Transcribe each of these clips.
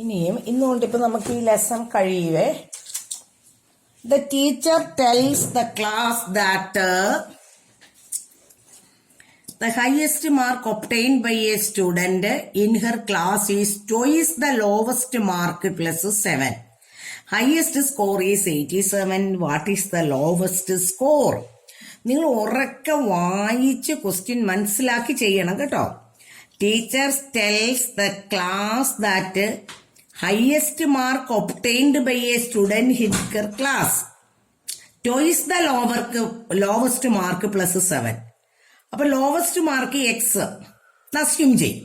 ഇനിയും ഇന്നുകൊണ്ട് ഇപ്പൊ നമുക്ക് ഈ lesson കഴിയുവേ. The teacher tells the class that the highest mark obtained by a student in her class is twice the lowest mark plus 7. Highest score is 87. What is the lowest score? നിങ്ങൾ ഉറക്കെ വായിച്ച് question മനസ്സിലാക്കി ചെയ്യണം കേട്ടോ. Teacher tells the class that highest mark obtained by a student in her class twice the lowest mark plus 7. അപ്പൊ lowest mark X assume ചെയ്യും.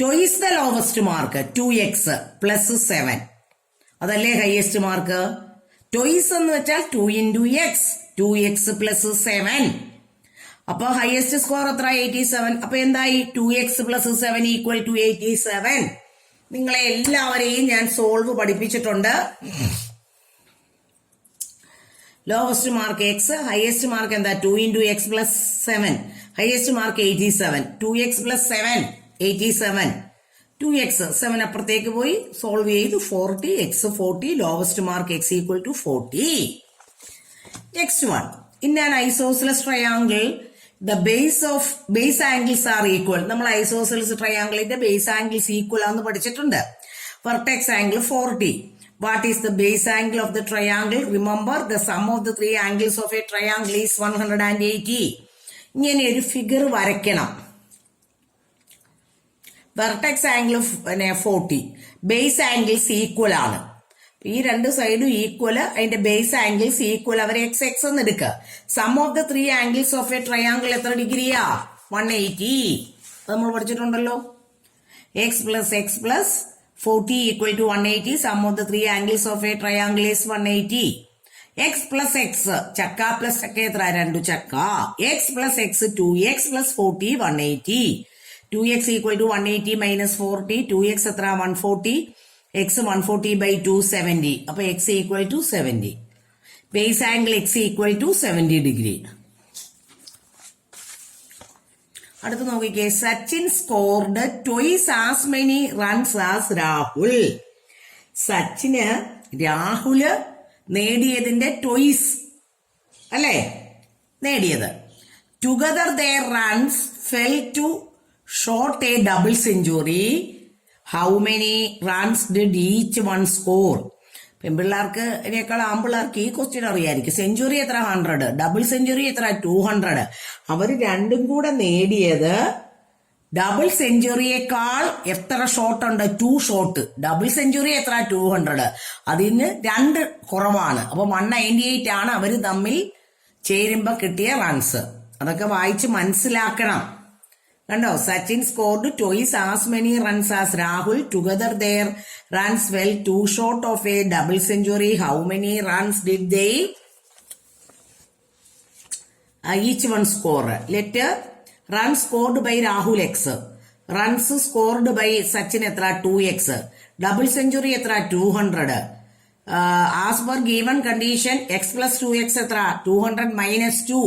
twice the lowest mark 2x plus 7 അതല്ലേ highest mark. twice എന്ന് വെച്ചാൽ 2 into x 2x plus 7. അപ്പൊ highest score എത്ര 87. അപ്പൊ എന്തായി 2x plus 7 equal to 87. നിങ്ങളെ എല്ലാവരെയും ഞാൻ സോൾവ് പഠിപ്പിച്ചിട്ടുണ്ട്. Lowest mark X, highest mark എന്താ 2 into x plus 7, highest mark 87. 2x plus 7 87. 2x 7 അപ്പുറത്തേക്ക് പോയി സോൾവ് ചെയ്ത് 40 x 40. Lowest mark x equal to 40. Next one, in an isosceles triangle the base angles are equal. നമ്മൾ isosceles ട്രയാങ്കിളിന്റെ base angles equal ആണെന്ന് പഠിച്ചിട്ടുണ്ട്. Vertex angle 40. What is the base angle of the triangle? Remember the sum of the 3 angles of a triangle is 180. ഇങ്ങനെ ഒരു figure വരയ്ക്കണം. Vertex angle 40, base angles equal ആണ്. ഈ രണ്ട് സൈഡും ഈക്വൽ, അതിന്റെ ബേസ് ആംഗിൾസ് ഈക്വൽ. അവർ എക്സ് എക്സ് എന്ന് എടുക്കുക. Sum of the 3 angles of a triangle എത്ര ഡിഗ്രിയാ? 180. അത് നമ്മൾ പഠിച്ചിട്ടുണ്ടല്ലോ. X plus 40 equal to 180. Sum of the 3 angles of a triangle is 180. X plus x, ചക്ക പ്ലസ് ചക്ക എത്ര? 2 ചക്ക. X plus x 2x plus 40 180. 2x equal to 180 minus 40. 2x എത്ര? 140. x 140 by 2 70. അപ്പൊ x equal to 70. Base angle x equal to 70 degree. അടുത്ത് നോക്കിക്കേ. Sachin scored twice as many runs as Rahul. സച്ചിന് രാഹുല് നേടിയതിന്റെ ട്വൈസ് അല്ലേ നേടിയത്. Together their runs fell two short a double century. How many runs did each one score? പെൺപിള്ളേർക്ക് ഇതിനേക്കാൾ ആൺപിള്ളേർക്ക് ഈ ക്വസ്റ്റ്യൻ അറിയായിരിക്കും. സെഞ്ചുറി എത്ര? 100. ഡബിൾ സെഞ്ചുറി എത്ര? 200. അവര് രണ്ടും കൂടെ നേടിയത് ഡബിൾ സെഞ്ചുറിയേക്കാൾ എത്ര ഷോട്ട് ഉണ്ട്? 2 ഷോട്ട്. ഡബിൾ സെഞ്ചുറി എത്ര? 200. അതിന് 2 കുറവാണ്. അപ്പൊ 198 ആണ് അവര് തമ്മിൽ ചേരുമ്പോ കിട്ടിയ റൺസ്. അതൊക്കെ വായിച്ച് മനസ്സിലാക്കണം. കണ്ടോ? Sachin scored twice as many runs as Rahul. Together their runs well 2 short of a double century. How many runs did they each one score? Let run scored by Rahul X, runs scored by Sachin എത്ര? 2x. Double century എത്ര? 200. As per given condition X plus 2x എത്ര? 200 minus 2.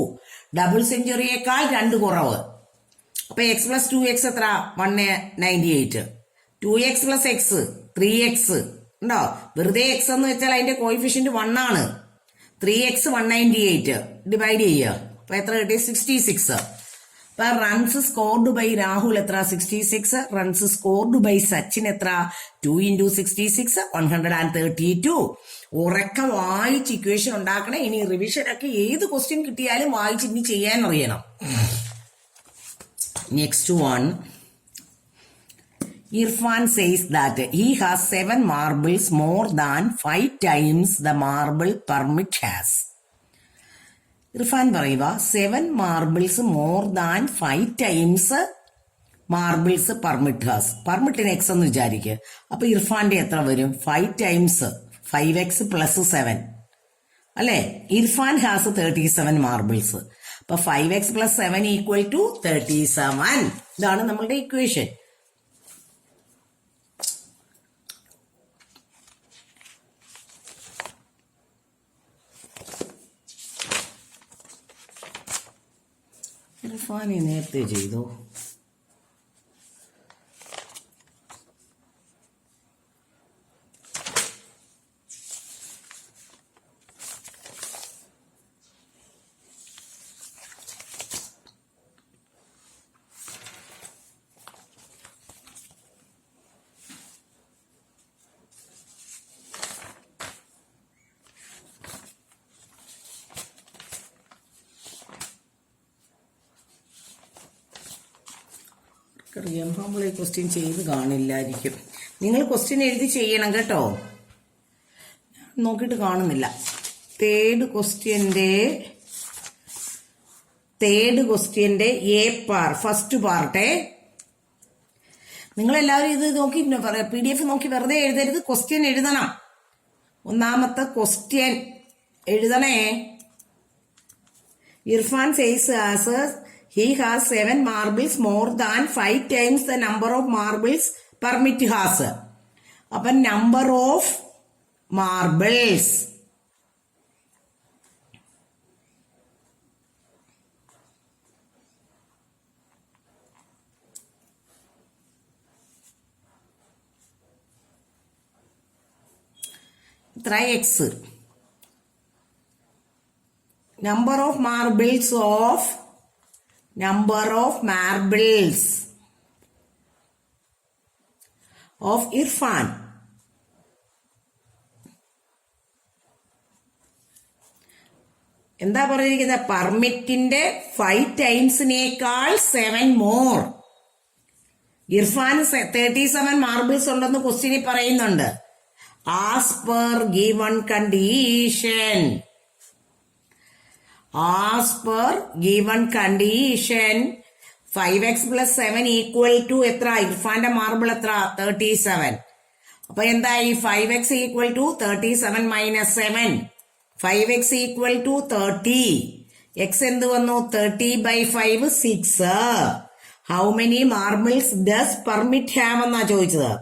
Double സെഞ്ചുറിയേക്കാൾ 2 കുറവ്. അപ്പൊ X plus 2x എത്ര? 198. 2x plus X 3x ഉണ്ടോ? വെറുതെ X എന്ന് വെച്ചാൽ അതിന്റെ കോയിഫിഷ്യന്റ് 1 ആണ്. 3x 198 ഡിവൈഡ് ചെയ്യുക. അപ്പൊ എത്ര കിട്ടി? 66. അപ്പൊ റൺസ് സ്കോർഡ് ബൈ രാഹുൽ എത്ര? 66. റൺസ് സ്കോർഡ് ബൈ സച്ചിൻ എത്ര? 2 into 66 132. ഉറക്ക വായിച്ച് ഇക്വേഷൻ ഉണ്ടാക്കണേ. ഇനി റിവിഷൻ ഒക്കെ ഏത് ക്വസ്റ്റ്യൻ കിട്ടിയാലും വായിച്ച് ഇനി ചെയ്യാൻ അറിയണം. Next one, Irfan says that he has 7 marbles more than 5 times the marble permit has. Irfan പറയുക 7 marbles more than 5 times marbles permit has. പെർമിറ്റിന് എക്സ് എന്ന് വിചാരിക്കുക. അപ്പൊ ഇർഫാന്റെ എത്ര വരും? 5 times 5x plus 7 അല്ലെ. Irfan has 37 marbles. അപ്പൊ 5x plus 7 ഈക്വൽ ടു 37. ഇതാണ് നമ്മളുടെ ഇക്വേഷൻ. ഇർഫാനെ നേരത്തെ ചെയ്തോ? അറിയാം, നമ്മൾ ഈ ക്വസ്റ്റ്യൻ ചെയ്ത് കാണില്ലായിരിക്കും. നിങ്ങൾ ക്വസ്റ്റ്യൻ എഴുതി ചെയ്യണം കേട്ടോ. നോക്കിയിട്ട് കാണുന്നില്ല. തേർഡ് ക്വസ്റ്റ്യന്റെ എ ഫസ്റ്റ് പാർട്ടേ. നിങ്ങളെല്ലാവരും ഇത് നോക്കി PDF നോക്കി വെറുതെ എഴുതരുത്, ക്വസ്റ്റ്യൻ എഴുതണം. ഒന്നാമത്തെ ക്വസ്റ്റ്യൻ എഴുതണേ. Irfan says he has 7 marbles more than 5 times the number of marbles permit has. അപ്പൊ നമ്പർ ഓഫ് മാർബിൾസ് എത്ര? X. number of marbles of Irfan. എന്താ പറഞ്ഞിരിക്കുന്നത്? പെർമിറ്റിന്റെ 5 ടൈംസിനേക്കാൾ 7 മോർ. ഇർഫാൻ 37 മാർബിൾസ് ഉണ്ടെന്ന് ക്വസ്റ്റ്യനിൽ പറയുന്നുണ്ട്. As per given condition. As per given condition 5x plus 7 equal to എത്ര? ഇർഫാന്റെ marble എത്ര? 37. അപ്പൊ എന്തായി? 5x equal to 37 minus 7. 5x equal to 30. x എന്ത് വന്നു? 30/5 6. How many marbles does permit have എന്നാ ചോദിച്ചത്.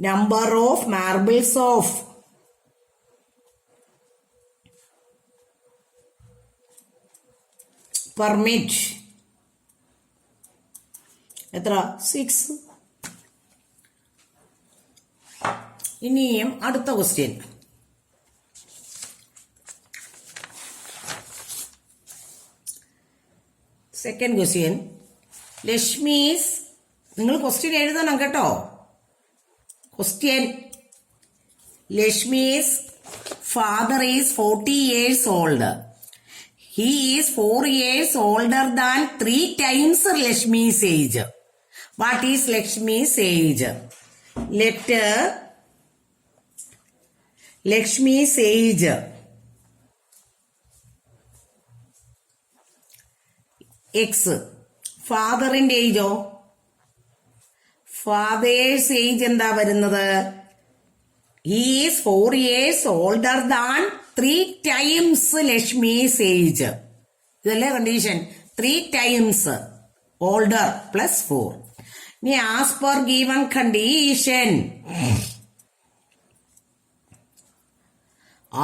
Number of marbles of permit എത്ര? 6. ഇനിയും അടുത്ത ക്വസ്റ്റ്യൻ. Second question. ലക്ഷ്മീസ്, നിങ്ങൾ ക്വസ്റ്റ്യൻ എഴുതണം കേട്ടോ. Question. Lakshmi's father is 40 years old. He is 4 years older than 3 times Lakshmi's age. What is Lakshmi's age? Let Lakshmi's age X. ഫാദറിന്റെ ഏജോ? ഫാദേഴ്സ് ഏജ് എന്താ വരുന്നത്? He is 4 years older than 3 times Lakshmi's age. ഇതല്ലേ condition? 3 times older plus 4. ഇനി as per given condition.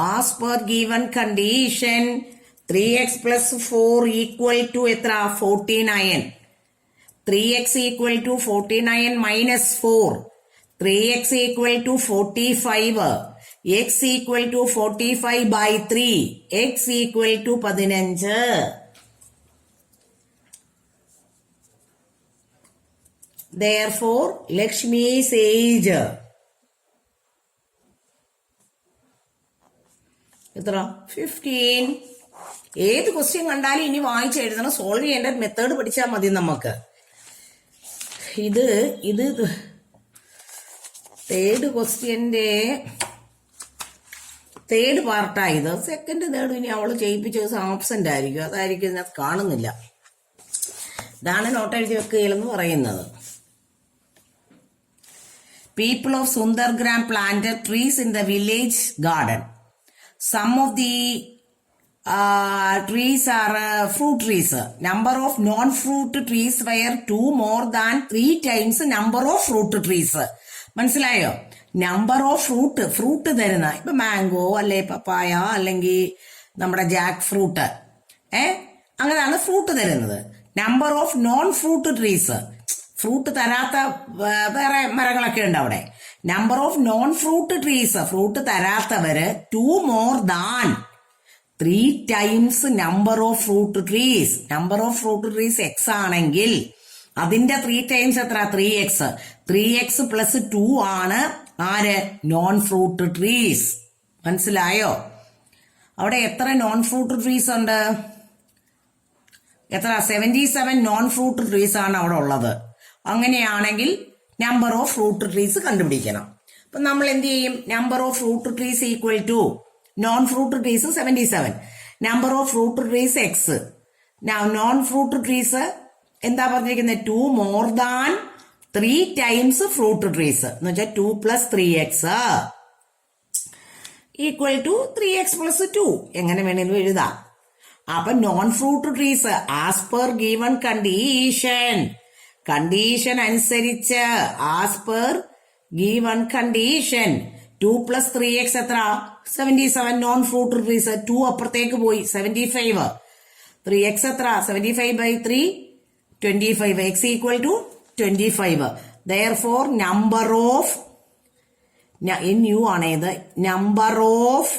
As per given condition 3x plus 4 equal to എത്ര? 49. 3x equal to 49 minus 4. 3x equal to 45. x equal to 45/3. x equal to 15. Therefore, Lakshmi's age എത്ര? 15. ഏത് question കണ്ടാലും ഇനി വായിച്ച് എഴുതണം. Solve ചെയ്യേണ്ട method പഠിച്ചാൽ മതി നമുക്ക്. ഇത് തേർഡ് ക്വസ്റ്റ്യന്റെ തേർഡ് പാർട്ടായത്. സെക്കൻഡ് തേർഡ് ഇനി അവള് ചെയ്യിപ്പിച്ചത് ആബ്സെന്റ് ആയിരിക്കും. അതായിരിക്കും ഇതിനകത്ത് കാണുന്നില്ല. ഇതാണ് നോട്ട് എഴുതി വെക്കുകയില്ലെന്ന് പറയുന്നത്. People of Sundargram planted trees in the village garden. Sum of the trees are fruit trees. Number of non-fruit trees were 2 more than 3 times number of fruit trees. മനസ്സിലായോ? നമ്പർ ഓഫ് ഫ്രൂട്ട് തരുന്ന ഇപ്പൊ mango അല്ലെ papaya അല്ലെങ്കിൽ നമ്മുടെ jack fruit അങ്ങനെയാണ് fruit തരുന്നത്. Number of non fruit trees, fruit തരാത്ത വേറെ മരങ്ങളൊക്കെ ഉണ്ട് അവിടെ. Number of non fruit trees, fruit തരാത്തവര് 2 more than 3 times number of fruit trees. Number of fruit trees x ആണെങ്കിൽ അതിന്റെ 3 times എത്ര? 3x. 3x plus 2 ആണ് ആര്? Non fruit trees. മനസ്സിലായോ? അവിടെ എത്ര നോൺ ഫ്രൂട്ട് ട്രീസ് ഉണ്ട്? എത്ര 77 നോൺ ഫ്രൂട്ട് ട്രീസ് ആണ് അവിടെ ഉള്ളത്. അങ്ങനെയാണെങ്കിൽ നമ്പർ ഓഫ് ഫ്രൂട്ട് ട്രീസ് കണ്ടുപിടിക്കണം. അപ്പൊ നമ്മൾ എന്ത് ചെയ്യും? Number of fruit trees equal to non fruit trees 77, number of fruit trees X. Non fruit trees എന്താ പറഞ്ഞിരിക്കുന്നത്? 2 more than 3 times fruit trees എന്ന് വെച്ചാൽ 2 + 3x ഈക്വൽ ടു 3x + 2 എങ്ങനെ വേണേലും എഴുതാം. അപ്പൊ non fruit trees as per given condition അനുസരിച്ച് as per given condition 2 + 3x എത്ര? 77 നോൺ ഫ്രൂട്ട് ട്രീസ്. 2 അപ്പുറത്തേക്ക് പോയി 75. 3x എത്ര? 75/3 25. x equal to 25. Therefore number of in u ആണേത് നമ്പർ ഓഫ്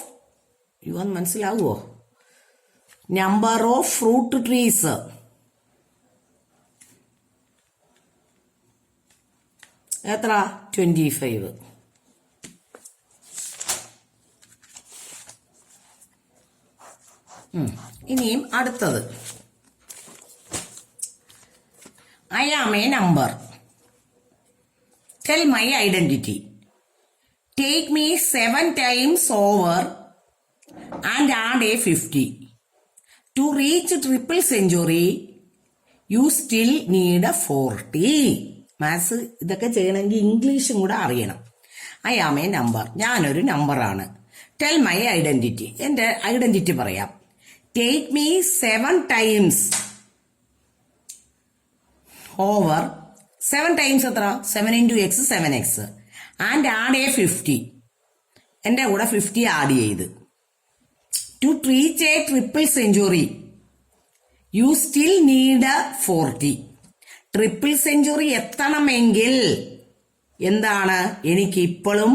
യു എന്ന് മനസ്സിലാവുമോ? നമ്പർ ഓഫ് ഫ്രൂട്ട് ട്രീസ് എത്ര? 25. ഇനിയും അടുത്തത് I am a number. Tell my identity. Take me 7 times over and add a 50. To reach triple century, you still need a 40. Maths ഇതൊക്കെ ചെയ്യണമെങ്കിൽ ഇംഗ്ലീഷും കൂടെ അറിയണം. ഐ ആം എ നമ്പർ, ഞാനൊരു നമ്പറാണ്. ടെൽ മൈ ഐഡന്റിറ്റി, എന്റെ ഐഡന്റിറ്റി പറയാം. Take me 7 times over 7 times എത്ര? 7 × x 7x and add A 50. എന്റെ കൂടെ 50 ആഡ് ചെയ്ത്. To reach a triple century you still need 40. Triple century എത്തണമെങ്കിൽ എന്താണ്? എനിക്ക് ഇപ്പോഴും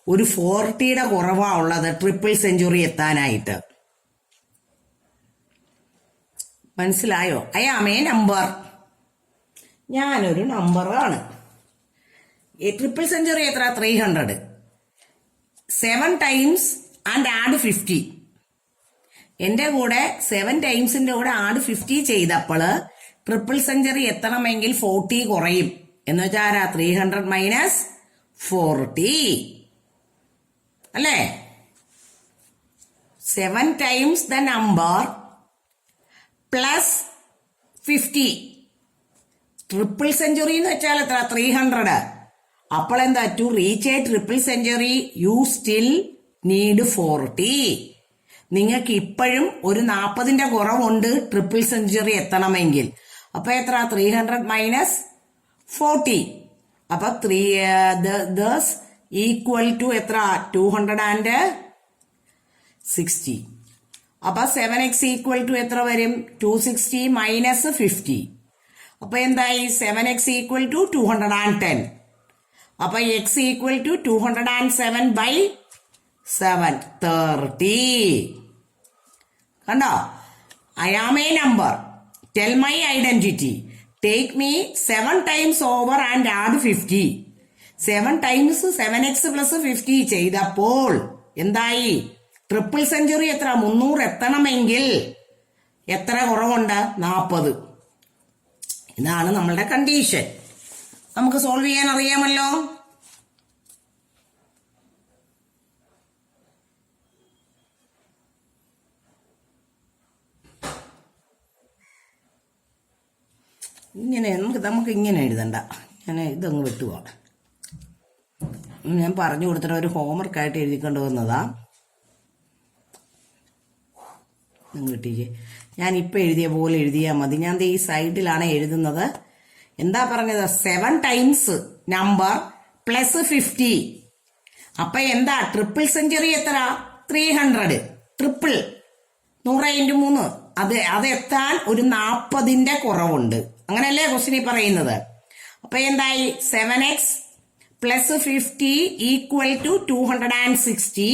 ഒരു 40യുടെ കുറവാ ഉള്ളത് ട്രിപ്പിൾ സെഞ്ചുറി എത്താനായിട്ട്. മനസ്സിലായോ? ഐ ആം എ നമ്പർ, ഞാനൊരു നമ്പറാണ്. ട്രിപ്പിൾ സെഞ്ചുറി എത്ര? 300. 7 ടൈംസ് ആൻഡ് ആഡ് 50. എന്റെ കൂടെ 7 ടൈംസിന്റെ കൂടെ ആഡ് 50 ചെയ്തപ്പോൾ ട്രിപ്പിൾ സെഞ്ചുറി എത്തണമെങ്കിൽ 40 കുറയും. എന്ന് വെച്ചാൽ 300 മൈനസ് 40 അല്ലേ? 7 times the number plus 50. Triple century എന്ന് വെച്ചാൽ എത്ര? 300. അപ്പോൾ എന്താ? To reach a triple century you still need 40. നിങ്ങൾക്ക് ഇപ്പോഴും ഒരു 40ന്റെ കുറവുണ്ട് ട്രിപ്പിൾ സെഞ്ചുറി എത്തണമെങ്കിൽ. അപ്പൊ എത്ര? 300 മൈനസ് 40. അപ്പൊ ഈക്വൽ ടു എത്ര? 260. അപ്പൊ 7x ഈക്വൽ ടു എത്ര വരും? 260 മൈനസ് 50. അപ്പൊ എന്തായി? 7x equal to 210. അപ്പൊ x ഈക്വൽ ടു 207/7 30. കണ്ടോ? I am a number, tell my identity, take me 7 times over and add 50. 7 times 7x + 50 ചെയ്തപ്പോൾ എന്തായി? ട്രിപ്പിൾ സെഞ്ചുറി എത്ര? 300 എത്തണമെങ്കിൽ എത്ര കുറവുണ്ട്? 40. ഇതാണ് നമ്മളുടെ കണ്ടീഷൻ. നമുക്ക് സോൾവ് ചെയ്യാൻ അറിയാമല്ലോ. ഇങ്ങനെ നമുക്ക് ഇങ്ങനെ എഴുതണ്ട. ഞാൻ ഇതങ്ങ് വിട്ടുപോകാം. ഞാൻ പറഞ്ഞു കൊടുത്തിട്ട് ഒരു ഹോംവർക്കായിട്ട് എഴുതിക്കൊണ്ട് വന്നതാ. കിട്ടിക്കേ. ഞാൻ ഇപ്പം എഴുതിയ പോലെ എഴുതിയാൽ മതി. ഞാൻ ഈ സൈഡിലാണ് എഴുതുന്നത്. എന്താ പറഞ്ഞത്? 7 ടൈംസ് നമ്പർ പ്ലസ് 50. അപ്പൊ എന്താ? ട്രിപ്പിൾ സെഞ്ചുറി എത്ര? 300. ട്രിപ്പിൾ 100 × 3 അതെത്താൻ ഒരു 40ന്റെ കുറവുണ്ട്. അങ്ങനെയല്ലേ ക്വസ്റ്റ്യനിൽ പറയുന്നത്? അപ്പൊ എന്തായി? 7x + 50 equal to 260.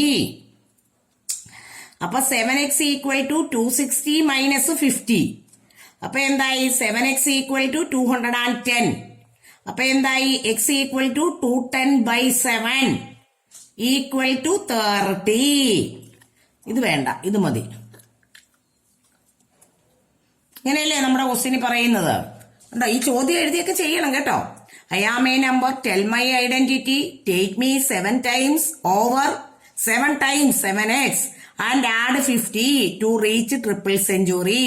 അപ്പൊ 7x ഈക്വൽ ടു 260 മൈനസ് 50. അപ്പൊ എന്തായി? 7x equal to 210. അപ്പൊ എന്തായി? x equal to 210/7 equal to 30. ഇത് വേണ്ട, ഇത് മതി. ഇങ്ങനെയല്ലേ നമ്മുടെ ക്വസ്റ്റ്യൻ പറയുന്നത്. ഉണ്ടോ? ഈ ചോദ്യം എഴുതിയൊക്കെ ചെയ്യണം കേട്ടോ. I am a number, tell my identity, take me 7 times over 7 times 7x and add 50 to reach triple century.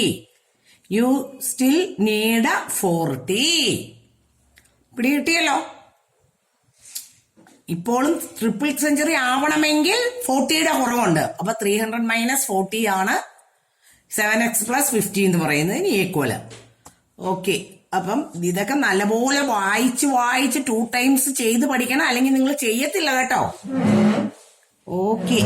You still need a 40. പിടി കിട്ടിയല്ലോ. ഇപ്പോഴും ട്രിപ്പിൾ സെഞ്ചുറി ആവണമെങ്കിൽ 40യുടെ കുറവുണ്ട്. അപ്പൊ 300 മൈനസ് 40 ആണ് 7x പ്ലസ് 50 എന്ന് പറയുന്നതിന് ഈക്വല്. ഓക്കെ, അപ്പം ഇതൊക്കെ നല്ലപോലെ വായിച്ച് 2 ടൈംസ് ചെയ്ത് പഠിക്കണം, അല്ലെങ്കിൽ നിങ്ങൾ ചെയ്യത്തില്ല കേട്ടോ. ഓക്കെ.